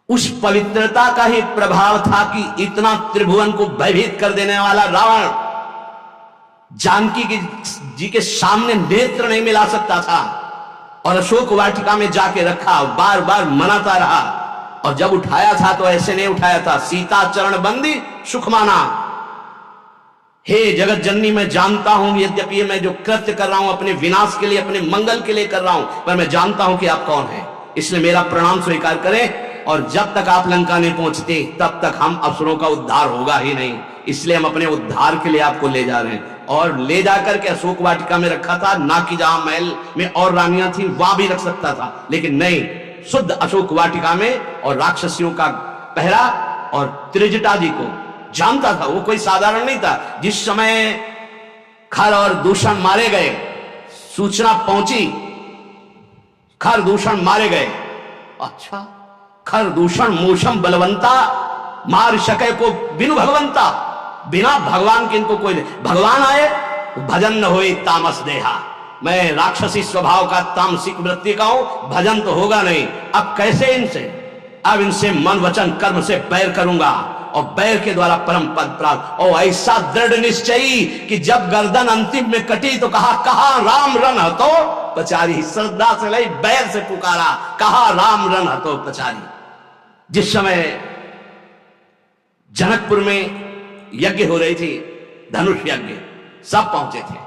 उस पवित्रता का ही प्रभाव था कि इतना त्रिभुवन को भयभीत कर देने वाला रावण जानकी जी के सामने नेत्र नहीं मिला सकता था, और अशोक वाटिका में जाके रखा, बार बार मनाता रहा, और जब उठाया था तो ऐसे नहीं उठाया था, सीता चरण बंदी सुख माना। हे जगत जननी, मैं जानता हूं यद्यपि मैं जो कृत्य कर रहा हूं अपने विनाश के लिए, अपने मंगल के लिए कर रहा हूं, पर मैं जानता हूं कि आप कौन हैं, इसलिए मेरा प्रणाम स्वीकार करें, और जब तक आप लंका नहीं पहुंचते तब तक हम असुरों का उद्धार होगा ही नहीं, इसलिए हम अपने उद्धार के लिए आपको ले जा रहे हैं। और ले जाकर के अशोक वाटिका में रखा था, ना कि जहां महल में और रानियां थी वहां भी रख सकता था, लेकिन नहीं, शुद्ध अशोक वाटिका में, और राक्षसियों का पहरा, और त्रिजटा जी को जानता था, वो कोई साधारण नहीं था। जिस समय खर और दूषण मारे गए, सूचना पहुंची खर दूषण मारे गए, अच्छा खर दूषण मूषम बलवंता मार सके को बिनु भगवंता, बिना भगवान के इनको कोई, भगवान आए तो भजन न होए तामस देहा, मैं राक्षसी स्वभाव का तामसिक वृत्ति का हूं, भजन तो होगा नहीं। अब कैसे इनसे, अब इनसे मन वचन कर्म से बैर करूंगा, और बैर के द्वारा परम पद प्राप्त, और ऐसा दृढ़ निश्चयी कि जब गर्दन अंतिम में कटी तो कहा राम रन हतो पचारी, श्रद्धा से लई बैर से पुकारा, कहा राम रन हतो पचारी। जिस समय जनकपुर में यज्ञ हो रही थी, धनुष यज्ञ, सब पहुंचे थे,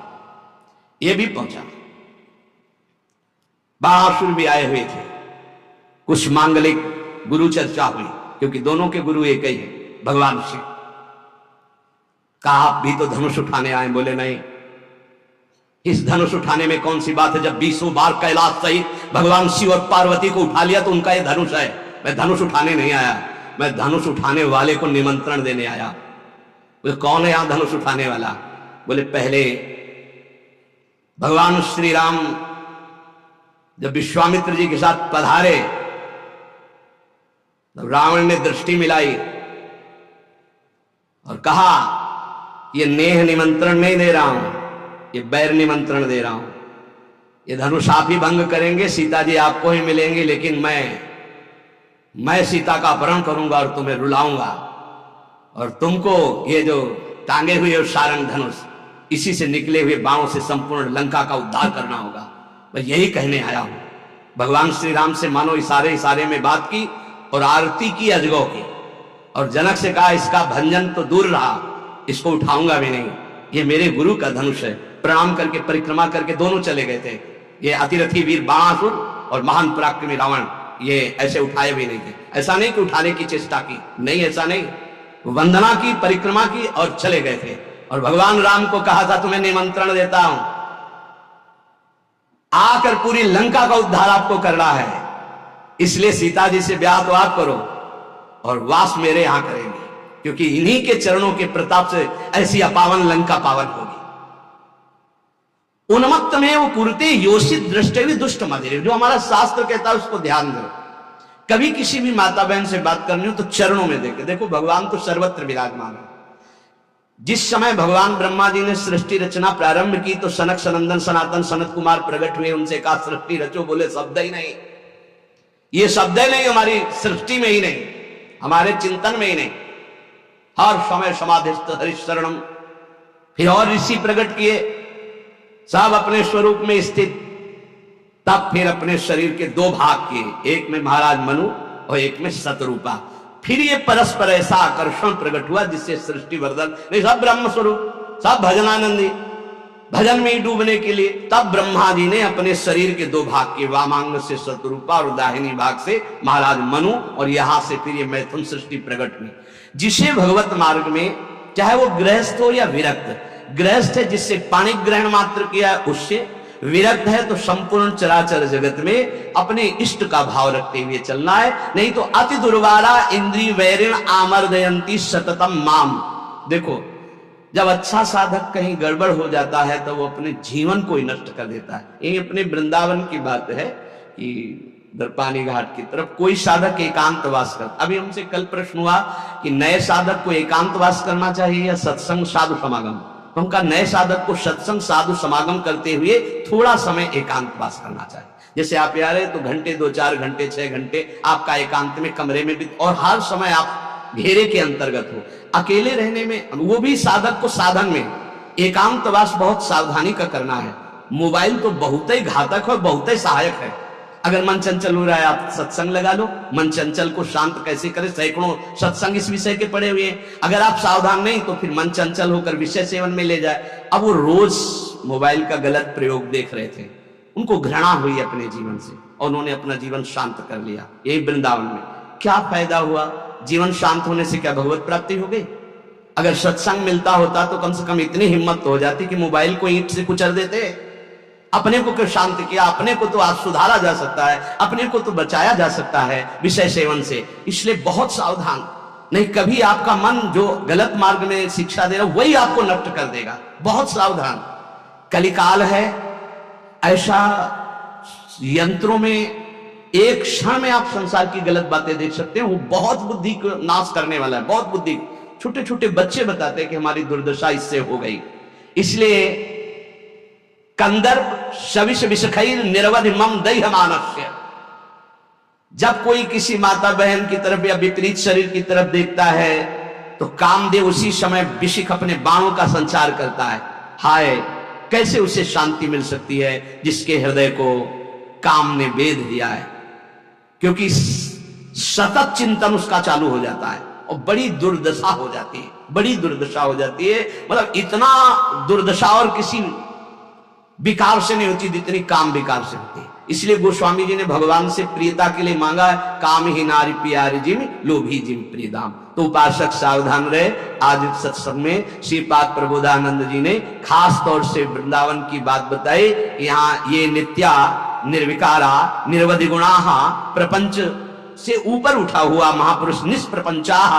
ये भी पहुंचा, बाणासुर भी आए हुए थे, कुछ मांगलिक गुरु चर्चा हुई, क्योंकि दोनों के गुरु एक ही है, भगवान शिव। कहा आप भी तो धनुष उठाने आए, बोले नहीं, इस धनुष उठाने में कौन सी बात है, जब 20 बार कैलाश सहित भगवान शिव और पार्वती को उठा लिया तो उनका ये धनुष है, मैं धनुष उठाने नहीं आया, मैं धनुष उठाने वाले को निमंत्रण देने आया। बोले कौन है यहां धनुष उठाने वाला? बोले पहले भगवान श्री राम जब विश्वामित्र जी के साथ पधारे, तब रावण ने दृष्टि मिलाई और कहा ये नेह निमंत्रण नहीं दे रहा हूं, ये बैर निमंत्रण दे रहा हूं, ये धनुष आप ही भंग करेंगे, सीता जी आपको ही मिलेंगे, लेकिन मैं सीता का अपहरण करूंगा और तुम्हें रुलाऊंगा, और तुमको ये जो टांगे हुए सारंग धनुष, इसी से निकले हुए बाणों से संपूर्ण लंका का उद्धार करना होगा, मैं यही कहने आया हूं। भगवान श्री राम से मानो इशारे में बात की और आरती की अजगौ की, और जनक से कहा इसका भंजन तो दूर रहा, इसको उठाऊंगा भी नहीं, ये मेरे गुरु का धनुष है। प्रणाम करके परिक्रमा करके दोनों चले गए थे, ये अतिरथी वीर बाणासुर और महान पराक्रमी रावण, ये ऐसे उठाए भी नहीं थे। ऐसा नहीं कि उठाने की चेष्टा की, नहीं, ऐसा नहीं, वंदना की, परिक्रमा की और चले गए थे। और भगवान राम को कहा था तुम्हें निमंत्रण देता हूं, आकर पूरी लंका का उद्धार आपको करना है, इसलिए सीता जी से ब्याह तो आप करो और वास मेरे यहां करेंगे, क्योंकि इन्हीं के चरणों के प्रताप से ऐसी अपावन लंका पावन होगी। उन्मत्त में वो कुरते योषित दृष्टि दुष्ट मदिरे, जो हमारा शास्त्र कहता है उसको ध्यान दो। कभी किसी भी माता बहन से बात करनी हो तो चरणों में देखे, देखो भगवान तो सर्वत्र विराजमान है। जिस समय भगवान ब्रह्मा जी ने सृष्टि रचना प्रारंभ की तो सनक सनंदन सनातन सनत कुमार प्रकट हुए, उनसे कहा सृष्टि रचो, बोले शब्द ही नहीं, ये शब्द ही नहीं, हमारी सृष्टि में ही नहीं, हमारे चिंतन में ही नहीं। हर समय समाधिस्थ हरिशरणम, फिर और ऋषि प्रकट किए, सब अपने स्वरूप में स्थित, तब फिर अपने शरीर के दो भाग किए, एक में महाराज मनु और एक में शतरूपा। फिर ये परस्पर ऐसा आकर्षण प्रकट हुआ जिससे सृष्टि वर्धन, नहीं सब ब्रह्म स्वरूप, सब भजनानंदी, भजन में ही डूबने के लिए। तब ब्रह्मा जी ने अपने शरीर के दो भाग किए, वामांग से शतरूपा और दाहिनी भाग से महाराज मनु, और यहां से फिर ये मैथुन सृष्टि प्रकट हुई। जिसे भगवत मार्ग में, चाहे वो गृहस्थ हो या विरक्त, गृहस्थ है जिससे पाणी ग्रहण मात्र किया उससे, विरक्त है तो संपूर्ण चराचर जगत में अपने इष्ट का भाव रखते हुए चलना है, नहीं तो अति दुर्वारा इंद्रिय वैरिण आमर्दयंती सततम माम। देखो जब अच्छा साधक कहीं गड़बड़ हो जाता है तो वो अपने जीवन को ही नष्ट कर देता है। ये अपने वृंदावन की बात है कि दरपानी घाट की तरफ कोई साधक एकांतवास कर, अभी हमसे कल प्रश्न हुआ कि नए साधक को एकांतवास करना चाहिए या सत्संग साधु समागम, तो उनका नए साधक को सत्संग साधु समागम करते हुए थोड़ा समय एकांतवास करना चाहिए। जैसे आप आ रहे तो घंटे 2-4 घंटे 6 घंटे आपका एकांत में कमरे में भी, और हर समय आप घेरे के अंतर्गत हो। अकेले रहने में, वो भी साधक को साधन में एकांतवास बहुत सावधानी का करना है। मोबाइल तो बहुत ही घातक है, बहुत ही सहायक है। अगर मन चंचल हो रहा है, आप सत्संग लगा लो। मन चंचल को शांत कैसे करें, सैकड़ों सत्संग इस विषय के पड़े हुए हैं। अगर आप सावधान नहीं तो फिर मन चंचल होकर विषय सेवन में ले जाए। अब वो रोज मोबाइल का गलत प्रयोग देख रहे थे, उनको घृणा हुई अपने जीवन से और उन्होंने अपना जीवन शांत कर लिया। यही वृंदावन में क्या फायदा हुआ? जीवन शांत होने से क्या भगवत प्राप्ति हो गई? अगर सत्संग मिलता होता तो कम से कम इतनी हिम्मत तो हो जाती कि मोबाइल को ईंट से कुचल देते। अपने को क्यों शांत किया? अपने को तो आज सुधारा जा सकता है, अपने को तो बचाया जा सकता है विषय सेवन से। इसलिए बहुत सावधान, नहीं कभी आपका मन जो गलत मार्ग में शिक्षा दे रहा है वही आपको नष्ट कर देगा। बहुत सावधान, कलिकाल है ऐसा। यंत्रों में एक क्षण में आप संसार की गलत बातें देख सकते हैं। वो बहुत बुद्धि को नाश करने वाला है, बहुत बुद्धि। छोटे छोटे बच्चे बताते हैं कि हमारी दुर्दशा इससे हो गई। इसलिए कंदर्प शविष विषखैर निरवधि मम दैह मानस्य। जब कोई किसी माता बहन की तरफ या विपरीत शरीर की तरफ देखता है तो कामदेव उसी समय विशिख अपने बाणों का संचार करता है। हाय, कैसे उसे शांति मिल सकती है जिसके हृदय को काम ने वेध दिया है। क्योंकि सतत चिंतन उसका चालू हो जाता है और बड़ी दुर्दशा हो जाती है, बड़ी दुर्दशा हो जाती है। मतलब इतना दुर्दशा और किसी विकार से नहीं होती जितनी काम विकार से होती है। इसलिए गोस्वामी जी ने भगवान से प्रियता के लिए मांगा, काम ही नारी प्यारी जिम लोभी जिम प्रियदाम। तो उपासक सावधान रहे। आज सत्संग में श्रीपाद प्रबोधानंद जी ने खास तौर से वृंदावन की बात बताई। यहाँ ये नित्या निर्विकारा निर्वधि गुणाहा प्रपंच से ऊपर उठा हुआ महापुरुष निष्प्रपंचाह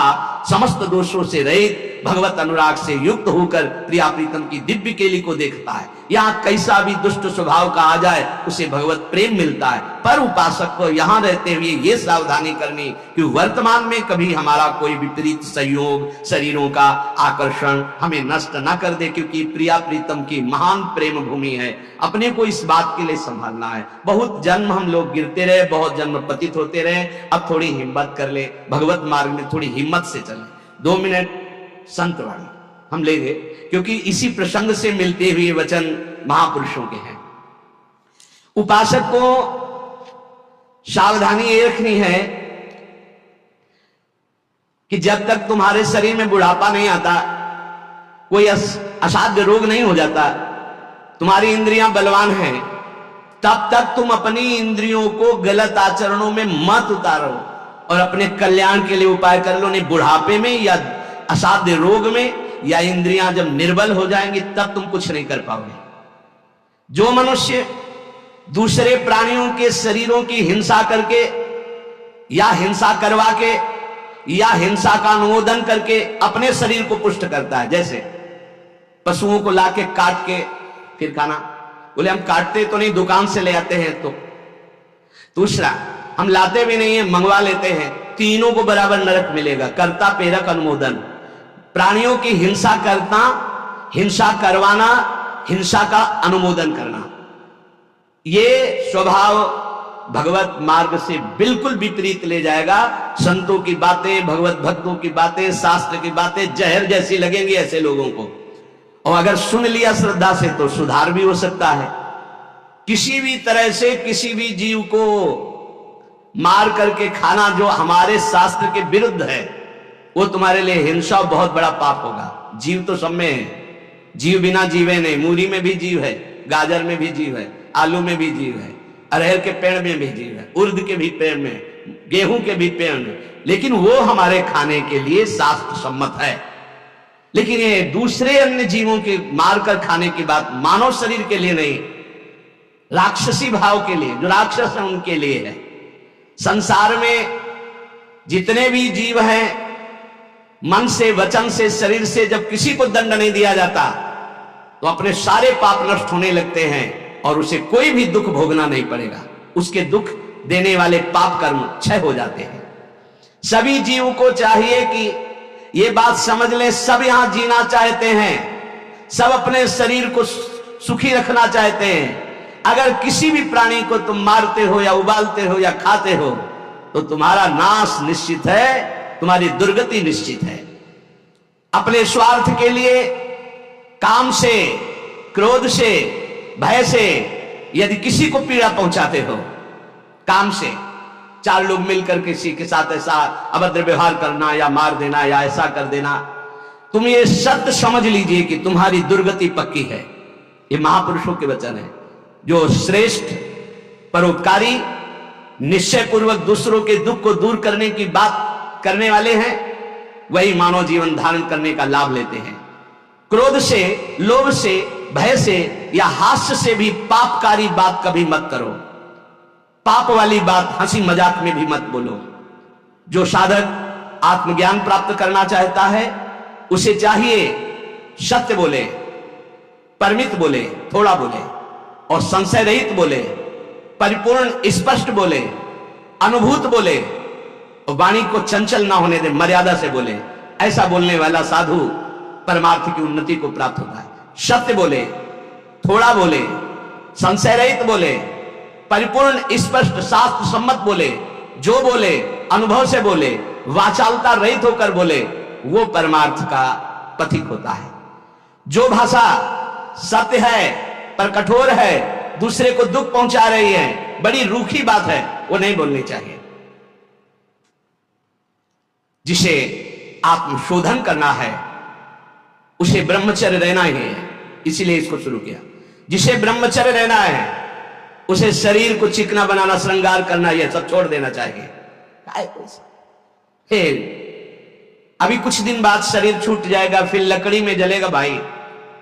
समस्त दोषों से रहित भगवत अनुराग से युक्त होकर प्रिया प्रीतम की दिव्य केली को देखता है। यहाँ कैसा भी दुष्ट स्वभाव का आ जाए उसे भगवत प्रेम मिलता है। पर उपासक को यहाँ रहते हुए ये सावधानी करनी कि वर्तमान में कभी हमारा कोई विपरीत संयोग शरीरों का आकर्षण हमें नष्ट न कर दे, क्योंकि प्रिया प्रीतम की महान प्रेम भूमि है। अपने को इस बात के लिए संभालना है। बहुत जन्म हम लोग गिरते रहे, बहुत जन्म पतित होते रहे। अब थोड़ी हिम्मत कर ले, भगवत मार्ग में थोड़ी हिम्मत से चले। 2 मिनट संत वाणी हम लेंगे, क्योंकि इसी प्रसंग से मिलते हुए वचन महापुरुषों के हैं। उपासक को सावधानी ये रखनी है कि जब तक तुम्हारे शरीर में बुढ़ापा नहीं आता, कोई असाध्य रोग नहीं हो जाता, तुम्हारी इंद्रियां बलवान हैं, तब तक तुम अपनी इंद्रियों को गलत आचरणों में मत उतारो और अपने कल्याण के लिए उपाय कर लो। नहीं बुढ़ापे में या असाध्य रोग में या इंद्रियां जब निर्बल हो जाएंगी तब तुम कुछ नहीं कर पाओगे। जो मनुष्य दूसरे प्राणियों के शरीरों की हिंसा करके या हिंसा करवा के या हिंसा का अनुमोदन करके अपने शरीर को पुष्ट करता है, जैसे पशुओं को लाके काट के फिर खाना, बोले हम काटते तो नहीं, दुकान से ले आते हैं। तो दूसरा, हम लाते भी नहीं है, मंगवा लेते हैं। तीनों को बराबर नरक मिलेगा। कर्ता प्रेरक अनुमोदन, प्राणियों की हिंसा करना, हिंसा करवाना, हिंसा का अनुमोदन करना, ये स्वभाव भगवत मार्ग से बिल्कुल विपरीत ले जाएगा। संतों की बातें, भगवत भक्तों की बातें, शास्त्र की बातें जहर जैसी लगेंगी ऐसे लोगों को, और अगर सुन लिया श्रद्धा से तो सुधार भी हो सकता है। किसी भी तरह से किसी भी जीव को मार करके खाना जो हमारे शास्त्र के विरुद्ध है, वो तुम्हारे लिए हिंसा बहुत बड़ा पाप होगा। जीव तो सब में है, जीव बिना जीवे नहीं। मूली में भी जीव है, गाजर में भी जीव है, आलू में भी जीव है, अरहर के पेड़ में भी जीव है, उर्द के भी पेड़ में, गेहूं के भी पेड़ में, लेकिन वो हमारे खाने के लिए शास्त्र सम्मत है। लेकिन ये दूसरे अन्य जीवों के मारकर खाने की बात मानव शरीर के लिए नहीं, राक्षसी भाव के लिए, जो राक्षस है उनके लिए है। संसार में जितने भी जीव हैं, मन से, वचन से, शरीर से जब किसी को दंड नहीं दिया जाता तो अपने सारे पाप नष्ट होने लगते हैं और उसे कोई भी दुख भोगना नहीं पड़ेगा। उसके दुख देने वाले पाप कर्म क्षय हो जाते हैं। सभी जीव को चाहिए कि ये बात समझ ले, सब यहां जीना चाहते हैं, सब अपने शरीर को सुखी रखना चाहते हैं, अगर किसी भी प्राणी को तुम मारते हो या उबालते हो या खाते हो तो तुम्हारा नाश निश्चित है, तुम्हारी दुर्गति निश्चित है। अपने स्वार्थ के लिए काम से, क्रोध से, भय से यदि किसी को पीड़ा पहुंचाते हो, काम से 4 लोग मिलकर किसी के साथ ऐसा अभद्र व्यवहार करना या मार देना या ऐसा कर देना, तुम ये सत्य समझ लीजिए कि तुम्हारी दुर्गति पक्की है। ये महापुरुषों के वचन है। जो श्रेष्ठ परोपकारी, निश्चय पूर्वक दूसरों के दुख को दूर करने की बात करने वाले हैं, वही मानव जीवन धारण करने का लाभ लेते हैं। क्रोध से, लोभ से, भय से या हास्य से भी पापकारी बात कभी मत करो। पाप वाली बात हंसी मजाक में भी मत बोलो। जो साधक आत्मज्ञान प्राप्त करना चाहता है उसे चाहिए सत्य बोले, परिमित बोले, थोड़ा बोले और संशय रहित बोले, परिपूर्ण स्पष्ट बोले, अनुभूत बोले और वाणी को चंचल ना होने दे, मर्यादा से बोले। ऐसा बोलने वाला साधु परमार्थ की उन्नति को प्राप्त होता है। सत्य बोले, थोड़ा बोले, संशय रहित बोले, परिपूर्ण स्पष्ट शास्त्र सम्मत बोले, जो बोले अनुभव से बोले, वाचालता रहित होकर बोले, वो परमार्थ का पथिक होता है। जो भाषा सत्य है पर कठोर है, दूसरे को दुख पहुंचा रही है, बड़ी रूखी बात है, वो नहीं बोलनी चाहिए। जिसे आत्मशोधन करना है उसे ब्रह्मचर्य रहना ही है, इसीलिए इसको शुरू किया। जिसे ब्रह्मचर्य रहना है उसे शरीर को चिकना बनाना, श्रृंगार करना, यह सब छोड़ देना चाहिए। अभी कुछ दिन बाद शरीर छूट जाएगा, फिर लकड़ी में जलेगा भाई।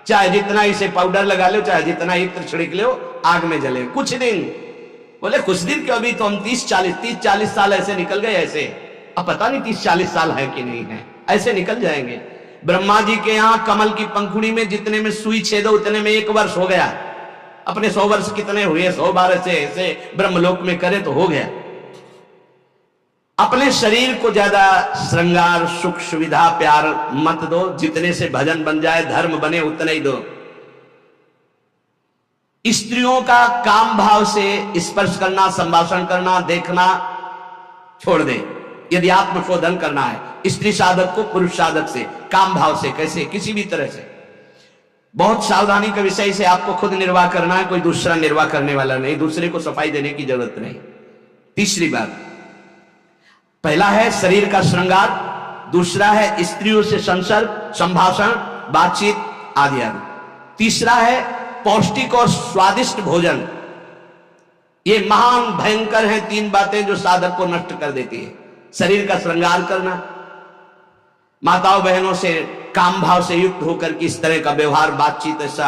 चाहे जितना इसे पाउडर लगा लो, चाहे जितना इत्र छिड़क लो, आग में जले कुछ दिन। बोले कुछ दिन क्यों, अभी तो हम 30-40 साल ऐसे निकल गए। ऐसे अब पता नहीं 30-40 साल है कि नहीं है, ऐसे निकल जाएंगे। ब्रह्मा जी के यहाँ कमल की पंखुड़ी में जितने में सुई छेदो उतने में 1 वर्ष हो गया। अपने 100 वर्ष कितने हुए, 100 बार ऐसे ब्रह्मलोक में करे तो हो गया। अपने शरीर को ज्यादा श्रृंगार, सुख, सुविधा, प्यार मत दो। जितने से भजन बन जाए, धर्म बने, उतने ही दो। स्त्रियों का काम भाव से स्पर्श करना, संभाषण करना, देखना छोड़ दे। यदि आत्मशोधन करना है स्त्री साधक को पुरुष साधक से, काम भाव से, कैसे, किसी भी तरह से। बहुत सावधानी का विषय से आपको खुद निर्वाह करना है, कोई दूसरा निर्वाह करने वाला नहीं, दूसरे को सफाई देने की जरूरत नहीं। तीसरी बात, पहला है शरीर का श्रृंगार, दूसरा है स्त्रियों से संसर्ग, संभाषण, बातचीत आदि आदि। तीसरा है पौष्टिक और स्वादिष्ट भोजन। ये महान भयंकर हैं 3 बातें जो साधक को नष्ट कर देती है। शरीर का श्रृंगार करना, माताओं बहनों से काम भाव से युक्त होकर किस तरह का व्यवहार, बातचीत, ऐसा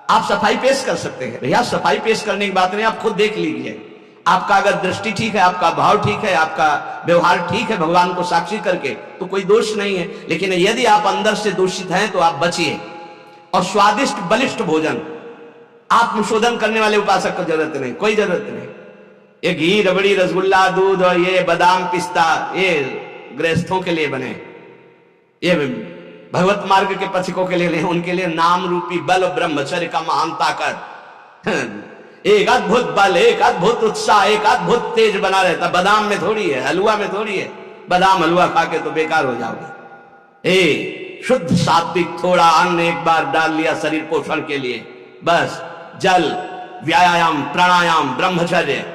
आप सफाई पेश कर सकते हैं। भैया सफाई पेश करने की बात नहीं, आप खुद देख लीजिए। आपका अगर दृष्टि ठीक है, आपका भाव ठीक है, आपका व्यवहार ठीक है भगवान को साक्षी करके, तो कोई दोष नहीं है। लेकिन यदि आप अंदर से दूषित हैं तो आप बचिए। और स्वादिष्ट बलिष्ठ भोजन, आत्मशोधन करने वाले उपासक को जरूरत नहीं, कोई जरूरत नहीं। ये घी, रबड़ी, रसगुल्ला, दूध और ये बादाम, पिस्ता, ये गृहस्थों के लिए बने, ये भगवत मार्ग के पथिकों के लिए नहीं। उनके लिए नाम रूपी बल, ब्रह्मचर्य का महान ताकत, एक अद्भुत बल, एक अद्भुत उत्साह, एक अद्भुत तेज बना रहता। बादाम में थोड़ी है, हलवा में थोड़ी है। बादाम हलवा खा के तो बेकार हो जाओगे। शुद्ध सात्विक थोड़ा अन्न एक बार डाल लिया शरीर पोषण के लिए, बस जल, व्यायाम, प्राणायाम, ब्रह्मचर्य,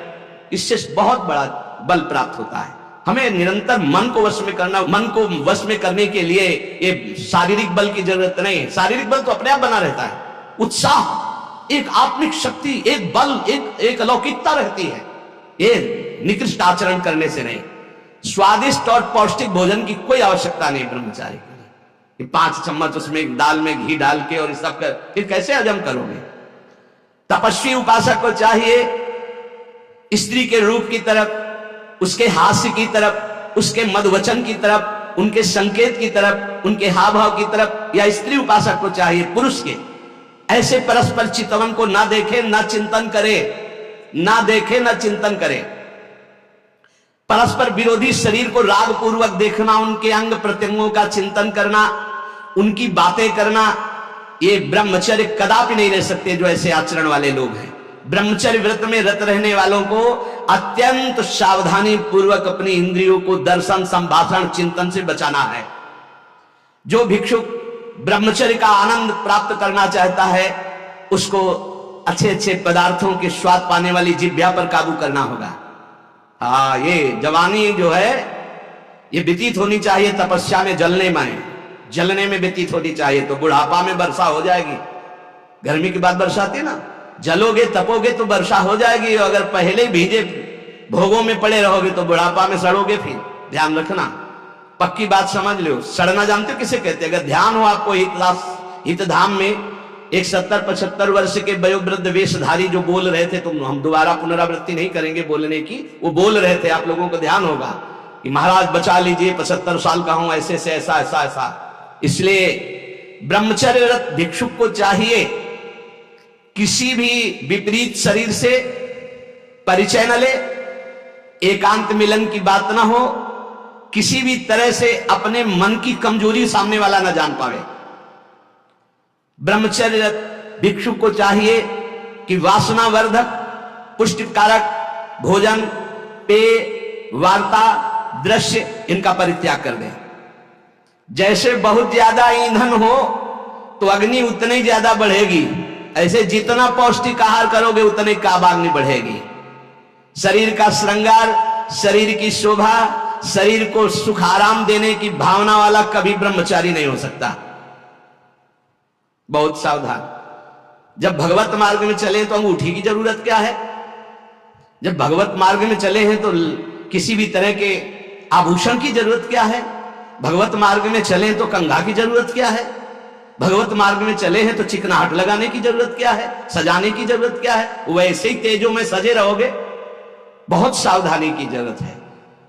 इससे बहुत बड़ा बल प्राप्त होता है। हमें निरंतर मन को वश में करना, मन को वश में करने के लिए ये शारीरिक बल की जरूरत नहीं। शारीरिक बल तो अपने आप बना रहता है। उत्साह, एक आत्मिक शक्ति, एक बल, एक अलौकिकता रहती है, ये निकृष्ट आचरण करने से नहीं। स्वादिष्ट और पौष्टिक भोजन की कोई आवश्यकता नहीं ब्रह्मचारी के लिए। 5 चम्मच उसमें दाल में घी डाल के और इस सब कर, फिर कैसे हजम करोगे। तपस्वी उपासक को चाहिए स्त्री के रूप की तरफ, उसके हास्य की तरफ, उसके मधुवचन की तरफ, उनके संकेत की तरफ, उनके हाव भाव की तरफ, या स्त्री उपासक को चाहिए पुरुष के ऐसे परस्पर चितवन को ना देखे, ना चिंतन करे, ना देखे, ना चिंतन करे। परस्पर विरोधी शरीर को राग पूर्वक देखना, उनके अंग प्रत्यंगों का चिंतन करना, उनकी बातें करना, ये ब्रह्मचर्य कदापि नहीं रह सकते जो ऐसे आचरण वाले लोग हैं। ब्रह्मचर्य व्रत में रत रहने वालों को अत्यंत सावधानी पूर्वक अपनी इंद्रियों को दर्शन, संभाषण, चिंतन से बचाना है। जो भिक्षु ब्रह्मचर्य का आनंद प्राप्त करना चाहता है उसको अच्छे अच्छे पदार्थों के स्वाद पाने वाली जिह्वा पर काबू करना होगा। हाँ, ये जवानी जो है ये व्यतीत होनी चाहिए तपस्या में, जलने में व्यतीत होनी चाहिए, तो बुढ़ापा में वर्षा हो जाएगी। गर्मी के बाद वर्षा आती है ना, जलोगे तपोगे तो वर्षा हो जाएगी। और अगर पहले ही भीजे भोगों में पड़े रहोगे तो बुढ़ापा में सड़ोगे। फिर ध्यान रखना, पक्की बात समझ लो। सड़ना जानते हो किसे कहते हैं? अगर ध्यान हो आपको हितधाम में एक 70-75 वर्ष के वयोवृद्ध वेशधारी जो बोल रहे थे, तो हम दोबारा पुनरावृत्ति नहीं करेंगे बोलने की, वो बोल रहे थे, आप लोगों को ध्यान होगा कि महाराज बचा लीजिए, 75 साल का हूं, ऐसे से ऐसा ऐसा ऐसा। इसलिए ब्रह्मचर्यरत भिक्षुक को चाहिए किसी भी विपरीत शरीर से परिचय न ले, एकांत मिलन की बात ना हो, किसी भी तरह से अपने मन की कमजोरी सामने वाला न जान पावे। ब्रह्मचर्यरत भिक्षुक को चाहिए कि वासनावर्धक, पुष्टिकारक भोजन, पेय, वार्ता, दृश्य इनका परित्याग कर दे। जैसे बहुत ज्यादा ईंधन हो तो अग्नि उतनी ज्यादा बढ़ेगी, ऐसे जितना पौष्टिक आहार करोगे उतने काबाग्नि बढ़ेगी। शरीर का श्रृंगार, शरीर की शोभा, शरीर को सुख आराम देने की भावना वाला कभी ब्रह्मचारी नहीं हो सकता। बहुत सावधान। जब भगवत मार्ग में चले तो अंगूठी की जरूरत क्या है? जब भगवत मार्ग में चले हैं तो किसी भी तरह के आभूषण की जरूरत क्या है? भगवत मार्ग में चले तो कंघा की जरूरत क्या है? भगवत मार्ग में चले हैं तो चिकनाहट लगाने की जरूरत क्या है? सजाने की जरूरत क्या है? वैसे ही तेजों में सजे रहोगे। बहुत सावधानी की जरूरत है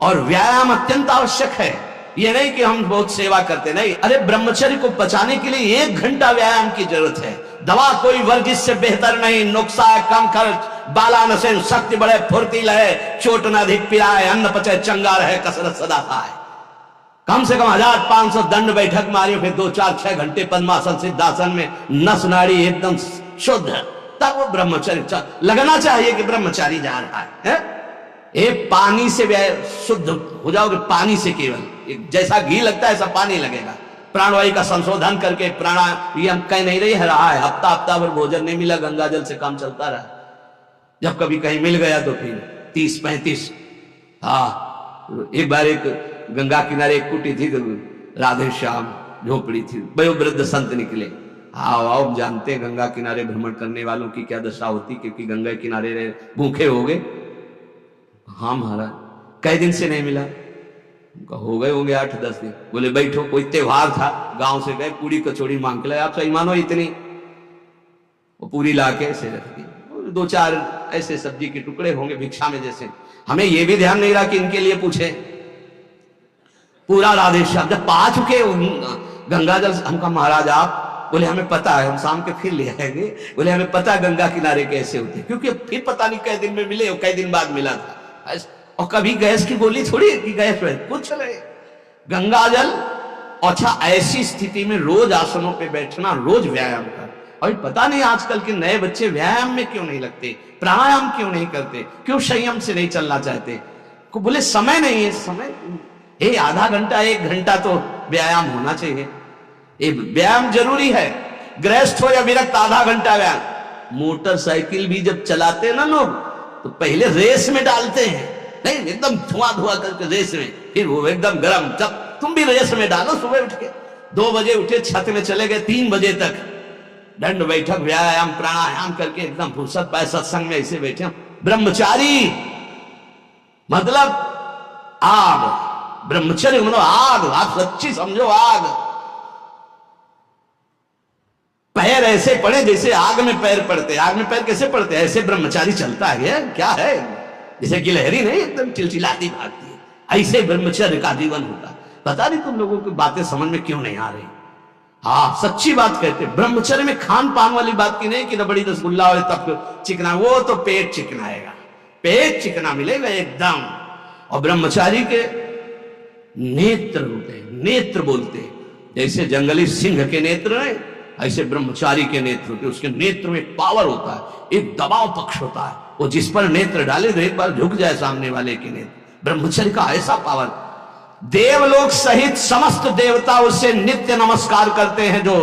और व्यायाम अत्यंत आवश्यक है। ये नहीं कि हम बहुत सेवा करते, नहीं। अरे ब्रह्मचर्य को बचाने के लिए 1 घंटा व्यायाम की जरूरत है। दवा कोई वर्जिश से बेहतर नहीं। नुक्सा है कम खर्च, बाला नसेन, शक्ति बढ़े, फुर्तीला है, चोट न अधिक पिलाए, अन्न पचे चंगा रहे, कसरत सदा खाए। कम से कम 1500 दंड बैठक मारियो, फिर 2, 4, 6 घंटे पद्मासन सिद्धासन में नस नाड़ी एकदम शुद्ध, तब वो ब्रह्मचर्य लगना चाहिए कि ब्रह्मचारी जा रहा है। ये पानी से शुद्ध हो जाओगे, पानी से केवल जैसा घी लगता है ऐसा पानी लगेगा। प्राणवायु का संशोधन करके प्राणायाम कहीं नहीं रहा है। हफ्ता भर भोजन नहीं मिला, गंगा जल से काम चलता रहा। जब कभी कहीं मिल गया तो फिर 30-35। हाँ, एक बार एक गंगा किनारे एक कुटी थी, राधे श्याम झोपड़ी थी, वयोवृद्ध संत निकले। आओ जानते हैं गंगा किनारे भ्रमण करने वालों की क्या दशा होती, क्योंकि गंगा किनारे भूखे हो गए। हाँ महाराज, कई दिन से नहीं मिला। हो गए होंगे 8-10 दिन। बोले बैठो, कोई त्योहार था, गांव से गए, पूरी कचौड़ी मांग के लाए। आप सही मानो इतनी, वो पूरी लाके ऐसे रख दी। 2-4 ऐसे सब्जी के टुकड़े होंगे भिक्षा में जैसे। हमें ये भी ध्यान नहीं रहा कि इनके लिए पूछे। पूरा राधे श्याम जब पा चुके गंगा जल, हमका महाराज आप, बोले हमें पता है, हम शाम के फिर ले आएंगे। बोले हमें पता गंगा किनारे कैसे होते, क्योंकि फिर पता नहीं कई दिन में मिले और कई दिन बाद मिला था। और कभी गैस की गोली थोड़ी कि गैस में कुछ नहीं, गंगा जल। अच्छा, ऐसी स्थिति में रोज आसनों पे बैठना, रोज व्यायाम कर। और पता नहीं आजकल के नए बच्चे व्यायाम में क्यों नहीं लगते, प्राणायाम क्यों नहीं करते, क्यों संयम से नहीं चलना चाहते? को बोले समय नहीं है। समय आधा घंटा 1 घंटा तो व्यायाम होना चाहिए। व्यायाम जरूरी है। गृहस्थ हो या विरक्त, आधा घंटा व्यायाम। मोटरसाइकिल भी जब चलाते हैं ना लोग, तो पहले रेस में डालते हैं, नहीं एकदम धुआं करके रेस में, फिर वो एकदम गर्म। जब तुम भी रेस में डालो, सुबह उठ के 2 बजे उठे, छत में चले गए, 3 बजे तक दंड बैठक व्यायाम प्राणायाम करके एकदम फुर्सत पाए, सत्संग में ऐसे बैठे। ब्रह्मचारी मतलब आग, ब्रह्मचर्य मतलब आग। आप सच्ची समझो, आग। पैर ऐसे पड़े जैसे आग में पैर पड़ते। आग में पैर कैसे पड़ते? ऐसे ब्रह्मचारी चलता है। क्या है? जैसे गिलहरी नहीं एकदम चिलचिलाती भागती है, ऐसे ब्रह्मचर्य का जीवन होता। पता नहीं तुम लोगों की बातें समझ में क्यों नहीं आ रही। हाँ, सच्ची बात कहते। ब्रह्मचर्य में खान पान वाली बात की नहीं कि ना बड़ी रसगुल्ला हो तब चिकना, वो तो पेट चिकनाएगा, पेट चिकना मिलेगा एकदम। और ब्रह्मचारी के नेत्र होते हैं, नेत्र बोलते हैं। जैसे जंगली सिंह के नेत्र नहीं, ऐसे ब्रह्मचारी के नेत्र होते, उसके नेत्र में पावर होता है, एक दबाव पक्ष होता है, वो जिस पर नेत्र डाले तो एक बार झुक जाए सामने वाले के नेत्र। ब्रह्मचर्य का ऐसा पावर, देवलोक सहित समस्त देवता उससे नित्य नमस्कार करते हैं जो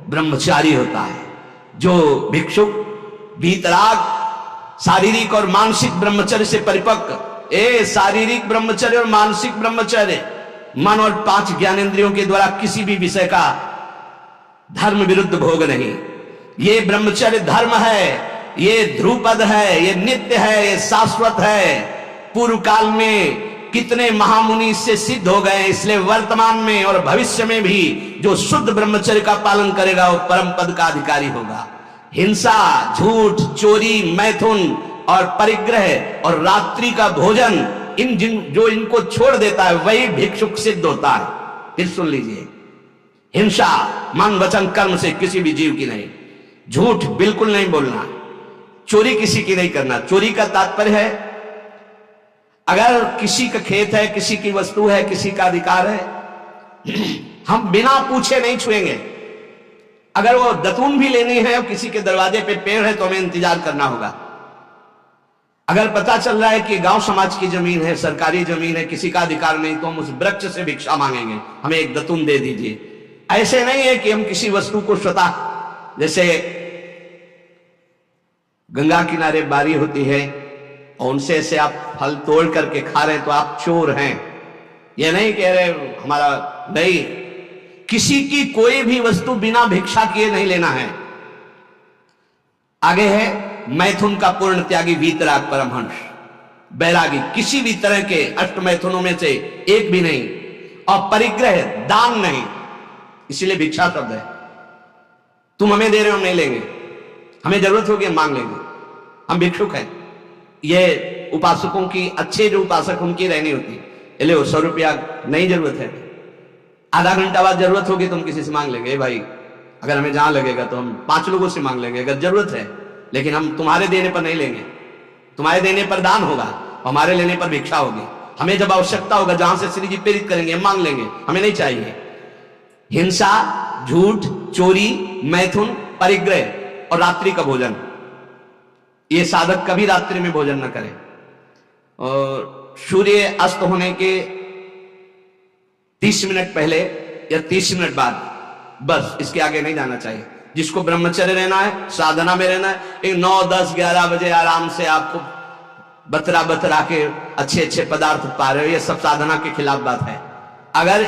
ब्रह्मचारी होता है। जो भिक्षुक वीतराग शारीरिक और मानसिक ब्रह्मचर्य से परिपक्व, शारीरिक ब्रह्मचर्य और मानसिक ब्रह्मचर्य, मन और 5 ज्ञानेंद्रियों के द्वारा किसी भी विषय का धर्म विरुद्ध भोग नहीं, ये ब्रह्मचर्य धर्म है, ये ध्रुपद है, ये नित्य है, ये शाश्वत है। पूर्व काल में कितने महामुनि इससे सिद्ध हो गए, इसलिए वर्तमान में और भविष्य में भी जो शुद्ध ब्रह्मचर्य का पालन करेगा वो परम पद का अधिकारी होगा। हिंसा, झूठ, चोरी, मैथुन और परिग्रह और रात्रि का भोजन, जो इनको छोड़ देता है वही भिक्षुक सिद्ध होता है। फिर सुन लीजिए, हिंसा मन वचन कर्म से किसी भी जीव की नहीं, झूठ बिल्कुल नहीं बोलना, चोरी किसी की नहीं करना। चोरी का तात्पर्य है अगर किसी का खेत है, किसी की वस्तु है, किसी का अधिकार है, हम बिना पूछे नहीं छुएंगे। अगर वो दतून भी लेनी है और किसी के दरवाजे पे पेड़ है तो हमें इंतजार करना होगा। अगर पता चल रहा है कि गांव समाज की जमीन है, सरकारी जमीन है, किसी का अधिकार नहीं, तो हम उस वृक्ष से भिक्षा मांगेंगे, हमें एक दतून दे दीजिए। ऐसे नहीं है कि हम किसी वस्तु को स्वतः, जैसे गंगा किनारे बारी होती है और उनसे से आप फल तोड़ करके खा रहे हैं तो आप चोर हैं, ये नहीं कह रहे हमारा, नहीं, किसी की कोई भी वस्तु बिना भिक्षा किए नहीं लेना है। आगे है मैथुन का पूर्ण त्यागी वीतराग परमहंस, बैरागी, किसी भी तरह के अष्ट मैथुनों में से एक भी नहीं, और परिग्रह दान नहीं, इसीलिए भिक्षा शब्द है। तुम हमें दे रहे हो, हम नहीं लेंगे, हमें जरूरत होगी हम मांग लेंगे, हम भिक्षुक हैं। ये उपासकों की, अच्छे जो उपासक उनकी रहनी होती है, ले 100 रुपया नहीं जरूरत है, आधा घंटा बाद जरूरत होगी तो हम किसी से मांग लेंगे, भाई अगर हमें जहां लगेगा तो हम 5 लोगों से मांग लेंगे अगर जरूरत है, लेकिन हम तुम्हारे देने पर नहीं लेंगे। तुम्हारे देने पर दान होगा, हमारे लेने पर भिक्षा होगी। हमें जब आवश्यकता होगा, जहां से श्री जी प्रेरित करेंगे, हम मांग लेंगे, हमें नहीं चाहिए। हिंसा, झूठ, चोरी, मैथुन, परिग्रह और रात्रि का भोजन, ये साधक कभी रात्रि में भोजन न करें। और सूर्य अस्त होने के 30 मिनट पहले या 30 मिनट बाद, बस इसके आगे नहीं जाना चाहिए। जिसको ब्रह्मचर्य रहना है, साधना में रहना है, एक 9, 10, 11 बजे आराम से आपको बतरा के अच्छे अच्छे पदार्थ पा रहे हो, ये सब साधना के खिलाफ बात है। अगर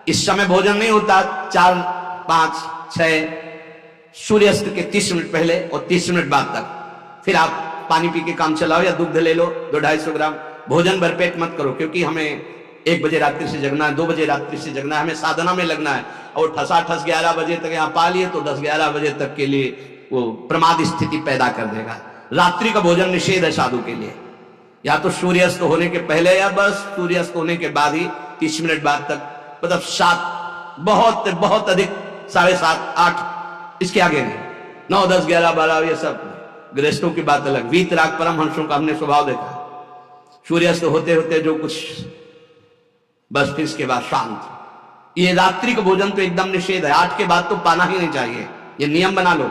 इस समय भोजन नहीं होता, 4, 5, 6 सूर्यास्त के 30 मिनट पहले और 30 मिनट बाद तक, फिर आप पानी पी के काम चलाओ या दुग्ध ले लो 200-250 ग्राम। भोजन भरपेट मत करो, क्योंकि हमें 1 बजे रात्रि से जगना है, 2 बजे रात्रि से जगना है, हमें साधना में लगना है। और ठसाठस 11 बजे तक यहाँ पा लिए तो 10-11 बजे तक के लिए वो प्रमाद स्थिति पैदा कर देगा। रात्रि का भोजन निषेध है साधु के लिए, या तो सूर्यास्त होने के पहले या बस सूर्यास्त होने के बाद ही 30 मिनट बाद तक, मतलब 7, बहुत बहुत अधिक 7:30, 8, इसके आगे नहीं। 9, 10, 11, 12 ये सब गृहस्थों की बात अलग। वीतराग परमहंसों का हमने स्वभाव देखा, सूर्यास्त होते होते जो कुछ, बस फिर इसके बाद शांत। ये रात्रि का भोजन तो एकदम निषेध है, 8 के बाद तो पाना ही नहीं चाहिए, ये नियम बना लो।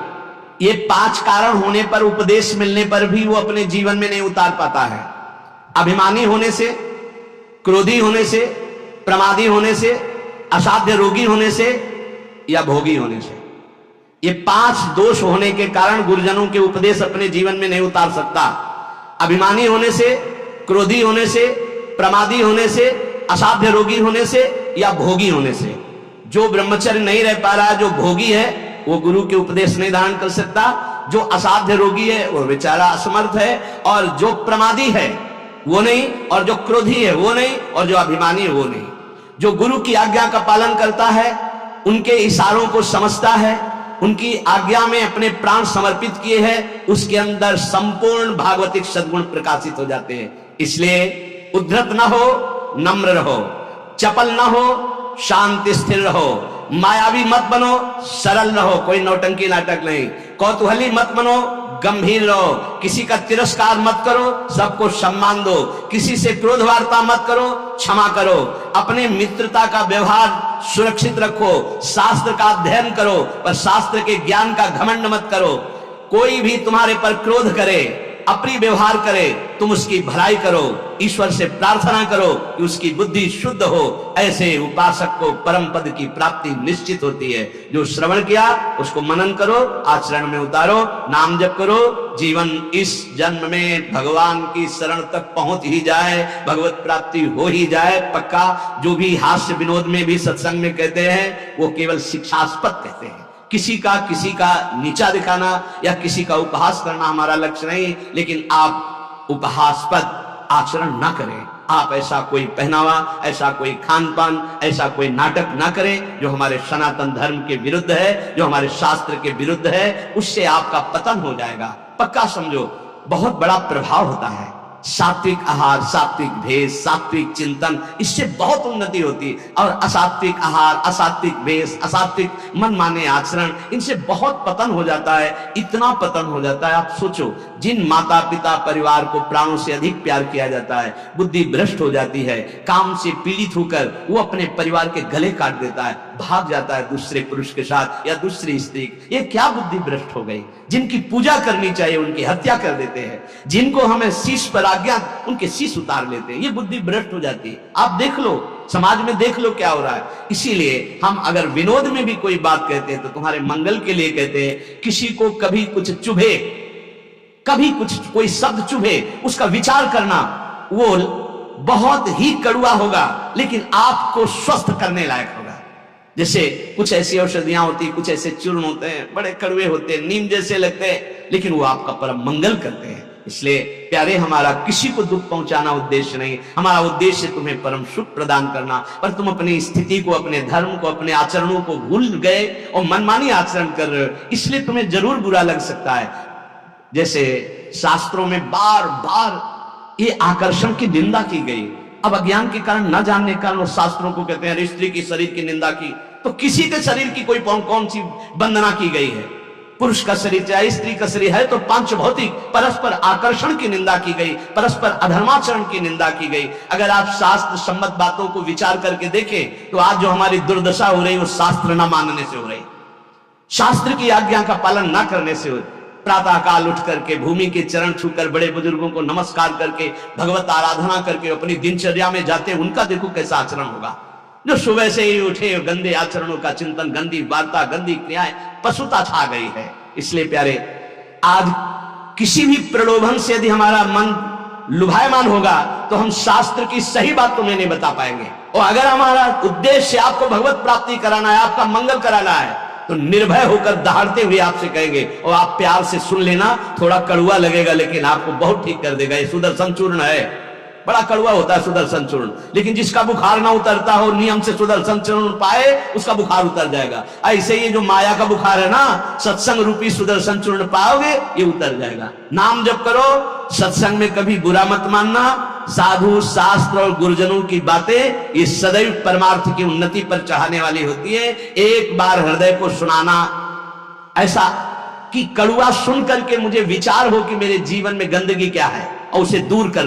ये 5 कारण होने पर, उपदेश मिलने पर भी वो अपने जीवन में नहीं उतार पाता है। अभिमानी होने से, क्रोधी होने से, प्रमादी होने से, असाध्य रोगी होने से या भोगी होने से, ये 5 दोष होने के कारण गुरुजनों के उपदेश अपने जीवन में नहीं उतार सकता। अभिमानी होने से, क्रोधी होने से, प्रमादी होने से, असाध्य रोगी होने से या भोगी होने से। जो ब्रह्मचर्य नहीं रह पा रहा, जो भोगी है, वो गुरु के उपदेश नहीं धारण कर सकता। जो असाध्य रोगी है वो बेचारा असमर्थ है, और जो प्रमादी है वो नहीं, और जो क्रोधी है वो नहीं, और जो अभिमानी है वो नहीं। जो गुरु की आज्ञा का पालन करता है, उनके इशारों को समझता है, उनकी आज्ञा में अपने प्राण समर्पित किए हैं, उसके अंदर संपूर्ण भागवतिक सद्गुण प्रकाशित हो जाते हैं। इसलिए उद्धत न हो, नम्र रहो, चपल न हो, शांति स्थिर रहो, मायावी मत बनो, सरल रहो, कोई नौटंकी नाटक नहीं, कौतूहली मत बनो, गंभीर रहो, किसी का तिरस्कार मत करो, सबको सम्मान दो, किसी से क्रोध वार्ता मत करो, क्षमा करो, अपने मित्रता का व्यवहार सुरक्षित रखो, शास्त्र का अध्ययन करो पर शास्त्र के ज्ञान का घमंड मत करो। कोई भी तुम्हारे पर क्रोध करे, अप्रिय व्यवहार करे, तुम उसकी भलाई करो, ईश्वर से प्रार्थना करो कि उसकी बुद्धि शुद्ध हो। ऐसे उपासक को परम पद की प्राप्ति निश्चित होती है। जो श्रवण किया उसको मनन करो, आचरण में उतारो, नाम जप करो, जीवन इस जन्म में भगवान की शरण तक पहुंच ही जाए, भगवत प्राप्ति हो ही जाए पक्का। जो भी हास्य विनोद में भी सत्संग में कहते हैं वो केवल शिक्षास्पद कहते हैं। किसी का नीचा दिखाना या किसी का उपहास करना हमारा लक्ष्य नहीं, लेकिन आप उपहासपद आचरण ना करें। आप ऐसा कोई पहनावा, ऐसा कोई खान पान, ऐसा कोई नाटक ना करें जो हमारे सनातन धर्म के विरुद्ध है, जो हमारे शास्त्र के विरुद्ध है। उससे आपका पतन हो जाएगा पक्का समझो। बहुत बड़ा प्रभाव होता है सात्विक आहार, सात्विक भेष, सात्विक चिंतन, इससे बहुत उन्नति होती है। और असात्विक आहार, असात्विक भेष, असात्विक मन माने आचरण, इनसे बहुत पतन हो जाता है। इतना पतन हो जाता है, आप सोचो, जिन माता पिता परिवार को प्राणों से अधिक प्यार किया जाता है, बुद्धि भ्रष्ट हो जाती है, काम से पीड़ित होकर वो अपने परिवार के गले काट देता है, भाग जाता है दूसरे पुरुष के साथ या दूसरी स्त्री। ये क्या बुद्धि भ्रष्ट हो गई? जिनकी पूजा करनी चाहिए उनकी हत्या कर देते हैं, जिनको हमें शीश पर आज्ञा उनके शीश उतार लेते हैं। ये बुद्धि भ्रष्ट हो जाती है। आप देख लो, समाज में देख लो क्या हो रहा है। इसीलिए हम अगर विनोद में भी कोई बात कहते हैं तो तुम्हारे मंगल के लिए कहते हैं। किसी को कभी कुछ चुभे, कभी कुछ कोई शब्द चुभे, उसका विचार करना, वो बहुत ही कड़वा होगा लेकिन आपको स्वस्थ करने लायक होगा। जैसे कुछ ऐसी औषधियां होती, कुछ ऐसे चूर्ण होते हैं, बड़े कड़वे होते हैं, नीम जैसे लगते हैं, लेकिन वो आपका परम मंगल करते हैं। इसलिए प्यारे, हमारा किसी को दुख पहुंचाना उद्देश्य नहीं, हमारा उद्देश्य तुम्हें परम सुख प्रदान करना। पर तुम अपनी स्थिति को, अपने धर्म को, अपने आचरणों को भूल गए और मनमानी आचरण कर रहे हो, इसलिए तुम्हें जरूर बुरा लग सकता है। जैसे शास्त्रों में बार बार ये आकर्षण की निंदा की गई। अब अज्ञान के कारण, न जानने के कारण, शास्त्रों को कहते हैं स्त्री की शरीर की निंदा की, तो किसी के शरीर की कोई कौन सी वंदना की गई है? पुरुष का शरीर चाहे स्त्री का शरीर है तो पांच भौतिक परस्पर आकर्षण की निंदा की गई, परस्पर अधर्माचरण की निंदा की गई। अगर आप शास्त्र सम्मत बातों को विचार करके देखें तो आज जो हमारी दुर्दशा हो रही है वो शास्त्र न मानने से हो रही, शास्त्र की आज्ञा का पालन न करने से हो रही। प्रातः काल उठ करके भूमि के चरण छूकर बड़े बुजुर्गों को नमस्कार करके भगवत आराधना करके अपनी दिनचर्या में जाते, उनका देखो कैसा आचरण होगा। जो सुबह से ही उठे गंदे आचरणों का चिंतन, गंदी वार्ता, गंदी क्रियाएं, पशुता छा गई है। इसलिए प्यारे, आज किसी भी प्रलोभन से यदि हमारा मन लुभायमान होगा तो हम शास्त्र की सही बात तुम्हें नहीं बता पाएंगे। और अगर हमारा उद्देश्य आपको भगवत प्राप्ति कराना है, आपका मंगल कराना है, तो निर्भय होकर दहाड़ते हुए आपसे कहेंगे, और आप प्यार से सुन लेना। थोड़ा कड़वा लगेगा लेकिन आपको बहुत ठीक कर देगा। ये सुदर्शन चूर्ण है, बड़ा कड़वा होता है सुदर्शन चूर्ण, लेकिन जिसका बुखार ना उतरता हो, नियम से सुदर्शन चूर्ण पाए, उसका बुखार उतर जाएगा। ऐसे ये जो माया का बुखार है ना, सत्संग रूपी सुदर्शन चूर्ण पाओगे, ये उतर जाएगा। नाम जप करो, सत्संग में कभी बुरा मत मानना। साधु शास्त्र और गुरुजनों की बातें ये सदैव परमार्थ की उन्नति पर चाहने वाली होती है। एक बार हृदय को सुनाना, ऐसा कि कड़वा सुन करके मुझे विचार हो कि मेरे जीवन में गंदगी क्या है और उसे दूर कर